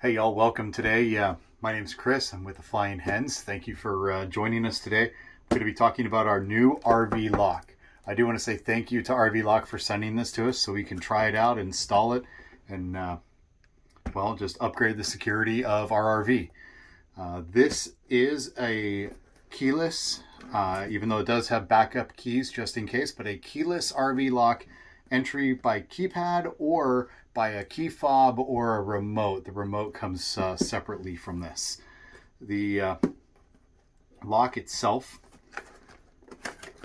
Hey y'all, welcome today. My name's Chris. I'm with the Flying Hens. Thank you for joining us today. We're going to be talking about our new RV lock. I do want to say thank you to RV Lock for sending this to us so we can try it out, install it, and well, just upgrade the security of our RV. This is a keyless, even though it does have backup keys just in case, but a keyless RV lock entry by keypad or by a key fob or a remote. The remote comes separately from this. The lock itself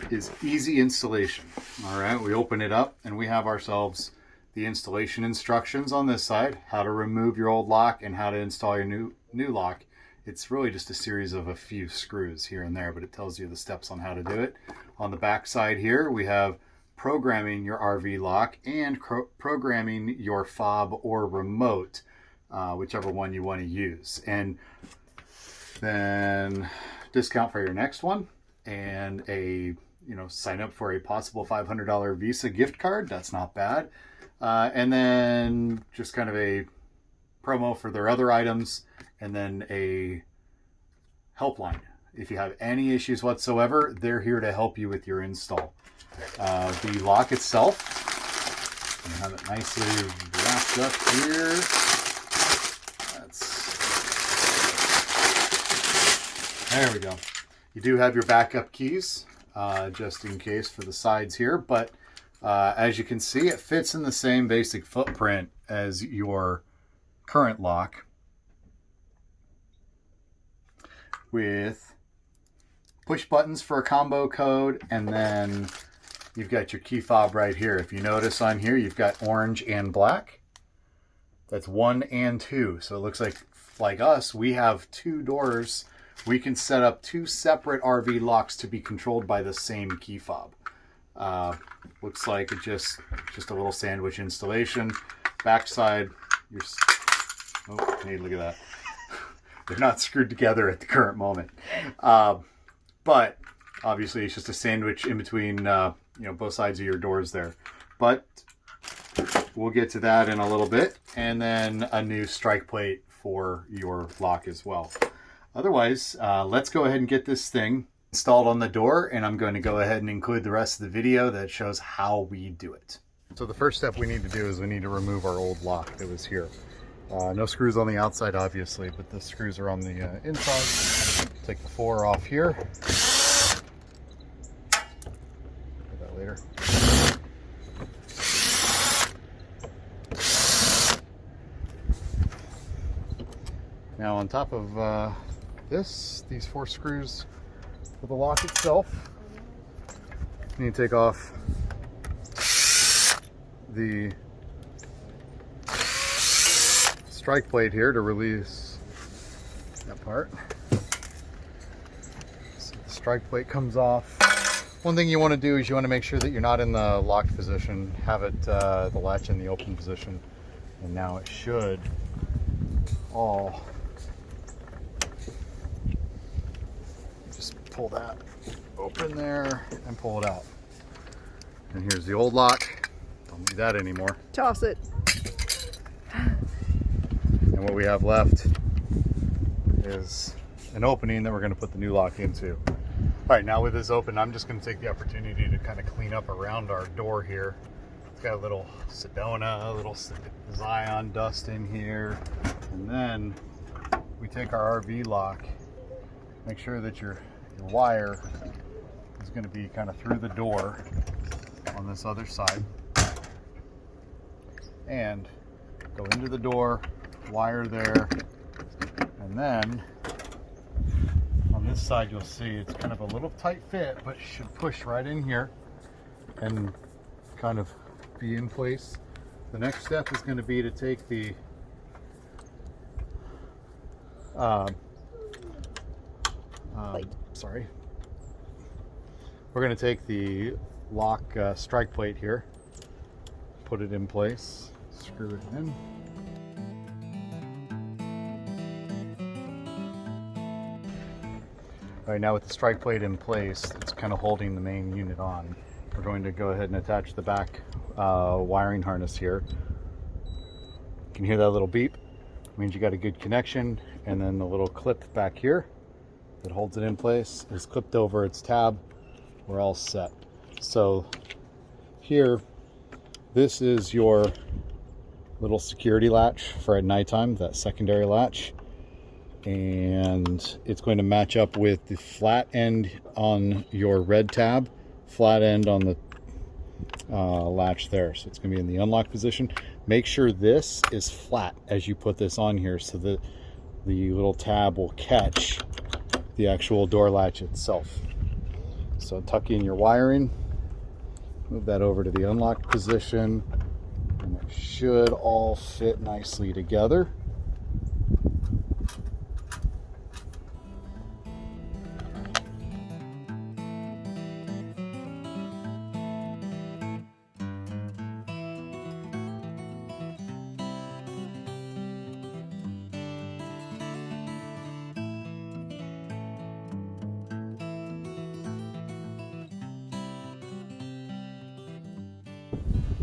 is easy installation. All right, we open it up and we have ourselves the installation instructions on this side, how to remove your old lock and how to install your new lock. It's really just a series of a few screws here and there, but it tells you the steps on how to do it. On the back side here, we have programming your RV lock and programming your fob or remote, whichever one you want to use. And then discount for your next one and sign up for a possible $500 Visa gift card. That's not bad. And then just kind of a promo for their other items, and then a helpline. If you have any issues whatsoever, they're here to help you with your install. The lock itself, I'm gonna have it nicely wrapped up here. There we go. You do have your backup keys, just in case for the sides here, but as you can see, it fits in the same basic footprint as your current lock, with push buttons for a combo code, and then you've got your key fob right here. If you notice on here, you've got orange and black. That's 1 and 2. So it looks like us, we have 2 doors. We can set up 2 separate RV locks to be controlled by the same key fob. Looks like it just a little sandwich installation. Backside, hey, look at that. They're not screwed together at the current moment. But obviously it's just a sandwich in between both sides of your doors there. But we'll get to that in a little bit. And then a new strike plate for your lock as well. Otherwise, let's go ahead and get this thing installed on the door, and I'm going to go ahead and include the rest of the video that shows how we do it. So the first step we need to do is we need to remove our old lock that was here. No screws on the outside, obviously, but the screws are on the inside. Take the 4 off here. Do that later. Now on top of these 4 screws for the lock itself, you need to take off the strike plate here to release that part. So the strike plate comes off. One thing you want to do is you want to make sure that you're not in the locked position. Have it the latch in the open position, and now it should all just pull that open there and pull it out. And here's the old lock. Don't need that anymore. Toss it. And what we have left is an opening that we're going to put the new lock into. All right, now with this open, I'm just going to take the opportunity to kind of clean up around our door here. It's got a little Sedona, a little Zion dust in here. And then we take our RV lock, make sure that your wire is going to be kind of through the door on this other side. And go into the door, wire there, and then on this side you'll see it's kind of a little tight fit, but should push right in here and kind of be in place. The next step is going to be to take the we're going to take the lock strike plate here, put it in place, screw it in. All right, now with the strike plate in place, it's kind of holding the main unit on. We're going to go ahead and attach the back wiring harness here. You can hear that little beep. means you got a good connection. And then the little clip back here that holds it in place is clipped over its tab. We're all set. So here, this is your little security latch for at nighttime, that secondary latch. And it's going to match up with the flat end on your red tab, flat end on the latch there. So it's going to be in the unlock position. Make sure this is flat as you put this on here so that the little tab will catch the actual door latch itself. So tuck in your wiring, move that over to the unlock position, and it should all fit nicely together.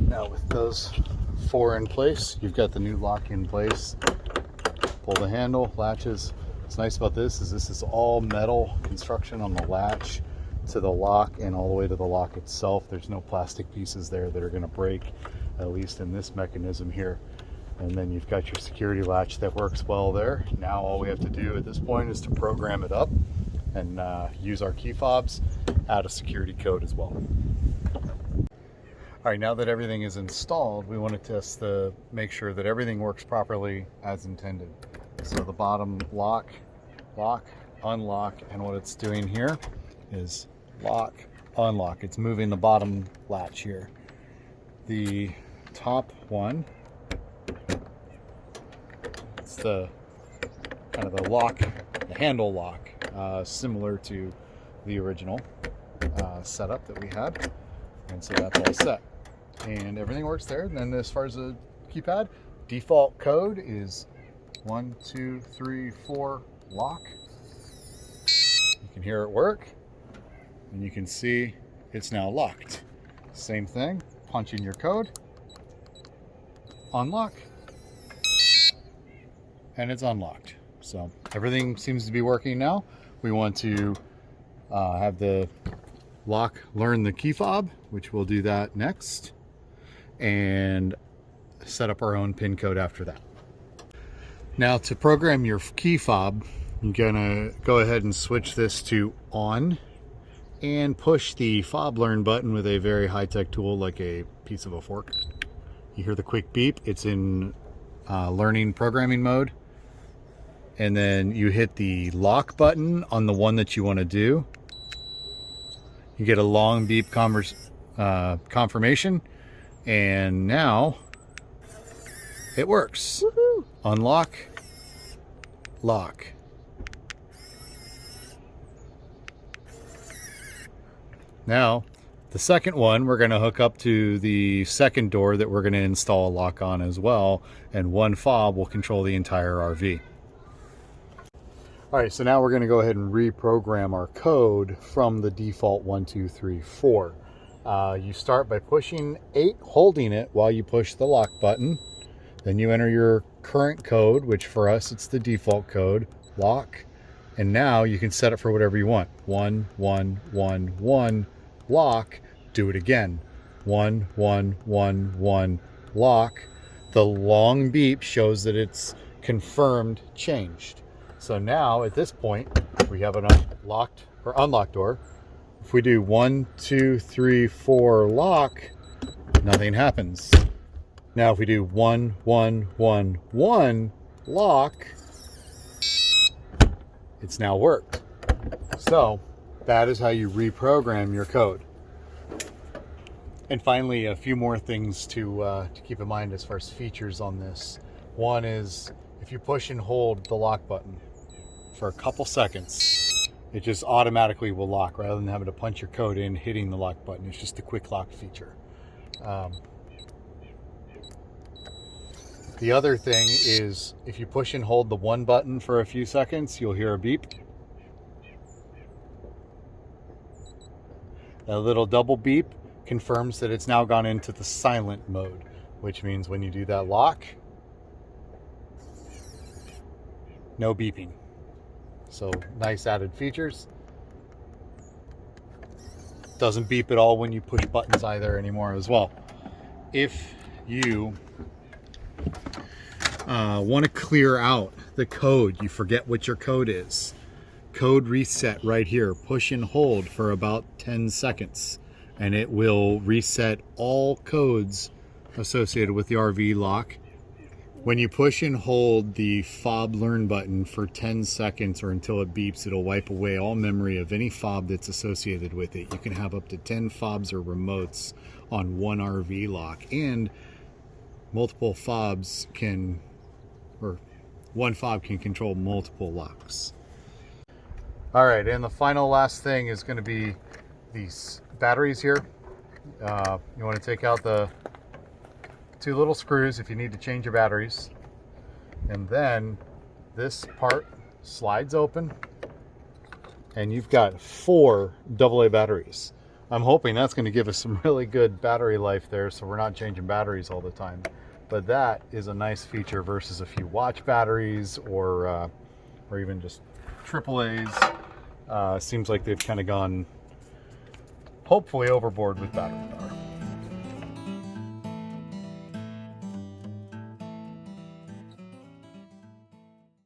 Now with those 4 in place, you've got the new lock in place. Pull the handle, latches. What's nice about this is all metal construction on the latch to the lock and all the way to the lock itself. There's no plastic pieces there that are going to break, at least in this mechanism here. And then you've got your security latch that works well there. Now all we have to do at this point is to program it up and use our key fobs, add a security code as well. All right, now that everything is installed, we want to test make sure that everything works properly as intended. So the bottom lock, unlock, and what it's doing here is lock, unlock. It's moving the bottom latch here. The top one, it's the kind of the lock, the handle lock, similar to the original setup that we had. And so that's all set. And everything works there. And then as far as the keypad, default code is 1, 2, 3, 4, lock. You can hear it work. And you can see it's now locked. Same thing, punch in your code, unlock, and it's unlocked. So everything seems to be working now. We want to have the lock learn the key fob, which we'll do that next, and set up our own pin code after that. Now to program your key fob, you're gonna go ahead and switch this to on and push the fob learn button with a very high-tech tool like a piece of a fork. You hear the quick beep, it's in learning programming mode. And then you hit the lock button on the one that you want to do. You get a long beep confirmation, and now it works. Woohoo! Unlock, lock. Now, the second one, we're going to hook up to the second door that we're going to install a lock on as well, and one fob will control the entire RV. All right, so now we're going to go ahead and reprogram our code from the default 1, 2, 3, 4. You start by pushing 8, holding it while you push the lock button. Then you enter your current code, which for us, it's the default code, lock. And now you can set it for whatever you want. 1, 1, 1, 1, lock. Do it again. 1, 1, 1, 1, lock. The long beep shows that it's confirmed changed. So now at this point, we have an locked or unlocked door. If we do 1, 2, 3, 4, lock, nothing happens. Now if we do 1, 1, 1, 1, lock, it's now worked. So that is how you reprogram your code. And finally, a few more things to keep in mind as far as features on this. One is if you push and hold the lock button for a couple seconds, it just automatically will lock rather than having to punch your code in, hitting the lock button. It's just a quick lock feature. The other thing is if you push and hold the one button for a few seconds, you'll hear a beep. That little double beep confirms that it's now gone into the silent mode, which means when you do that lock, no beeping. So nice added features. Doesn't beep at all when you push buttons either anymore as well. If you want to clear out the code, you forget what your code is, code reset right here. Push and hold for about 10 seconds and it will reset all codes associated with the RV lock. When you push and hold the fob learn button for 10 seconds or until it beeps, it'll wipe away all memory of any fob that's associated with it. You can have up to 10 fobs or remotes on one RV lock, and multiple fobs can, or one fob can control multiple locks. All right, and the final last thing is going to be these batteries here. You want to take out the 2 little screws if you need to change your batteries, and then this part slides open and you've got 4 AA batteries. I'm hoping that's going to give us some really good battery life there, so we're not changing batteries all the time. But that is a nice feature versus a few watch batteries or even just AAAs. Seems like they've kind of gone hopefully overboard with battery power.